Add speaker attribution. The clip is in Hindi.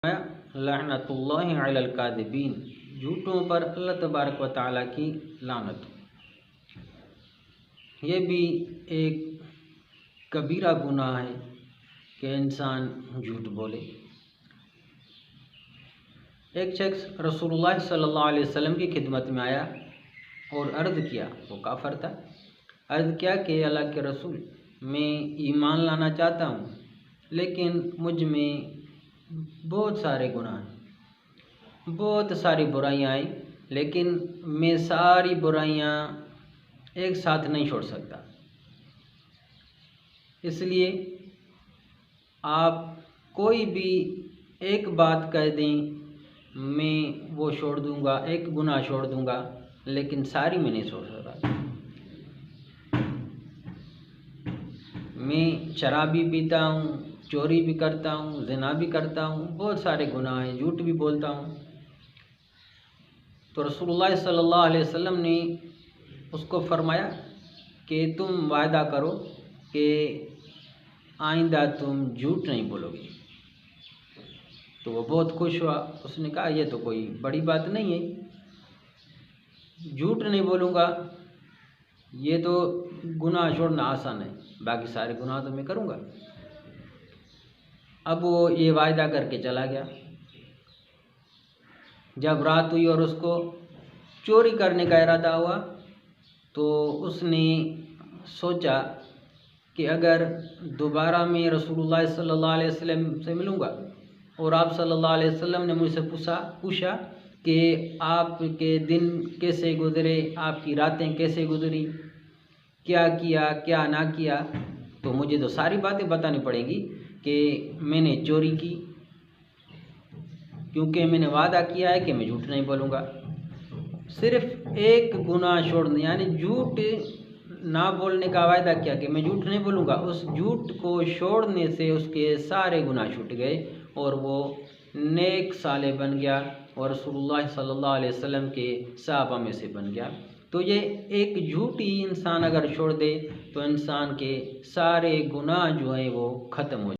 Speaker 1: लअनतुल्लाहि अलल कादिबीन, झूठों पर अल्लाह तबारक व तआला की लानत। ये भी एक कबीरा गुनाह है कि इंसान झूठ बोले। एक शख्स रसूलुल्लाह सल्लल्लाहु अलैहि वसल्लम की खिदमत में आया और अर्ज़ किया, वो काफ़र था। अर्ज़ किया कि अल्लाह के रसूल, मैं ईमान लाना चाहता हूँ, लेकिन मुझ में बहुत सारे गुनाह हैं, बहुत सारी बुराइयाँ आई, लेकिन मैं सारी बुराइयाँ एक साथ नहीं छोड़ सकता। इसलिए आप कोई भी एक बात कह दें, मैं वो छोड़ दूँगा, एक गुनाह छोड़ दूँगा, लेकिन सारी मैं नहीं छोड़ सकता। मैं शराब भी पीता हूँ, चोरी भी करता हूँ, ज़िना भी करता हूँ, बहुत सारे गुनाह हैं, झूठ भी बोलता हूँ। तो रसूलुल्लाह सल्लल्लाहु अलैहि वसल्लम ने उसको फरमाया कि तुम वायदा करो कि आइंदा तुम झूठ नहीं बोलोगे। तो वो बहुत खुश हुआ। उसने कहा, ये तो कोई बड़ी बात नहीं है, झूठ नहीं बोलूँगा, ये तो गुनाह छोड़ना आसान है, बाकी सारे गुनाह तो मैं करूँगा। अब वो ये वायदा करके चला गया। जब रात हुई और उसको चोरी करने का इरादा हुआ, तो उसने सोचा कि अगर दोबारा मैं रसूलुल्लाह सल्लल्लाहु अलैहि वसल्लम से मिलूँगा और आप सल्लल्लाहु अलैहि वसल्लम ने मुझसे पूछा कि आपके दिन कैसे गुज़रे, आपकी रातें कैसे गुज़री, क्या किया क्या ना किया, तो मुझे तो सारी बातें बतानी पड़ेंगी कि मैंने चोरी की, क्योंकि मैंने वादा किया है कि मैं झूठ नहीं बोलूँगा। सिर्फ़ एक गुनाह छोड़ने, यानी झूठ ना बोलने का वायदा किया कि मैं झूठ नहीं बोलूँगा, उस झूठ को छोड़ने से उसके सारे गुनाह छूट गए और वो नेक साले बन गया और रसूलुल्लाह सल्लल्लाहु अलैहि वसल्लम के सहाबा में से बन गया। तो ये एक झूठी इंसान अगर छोड़ दे तो इंसान के सारे गुनाह जो हैं वो ख़त्म हो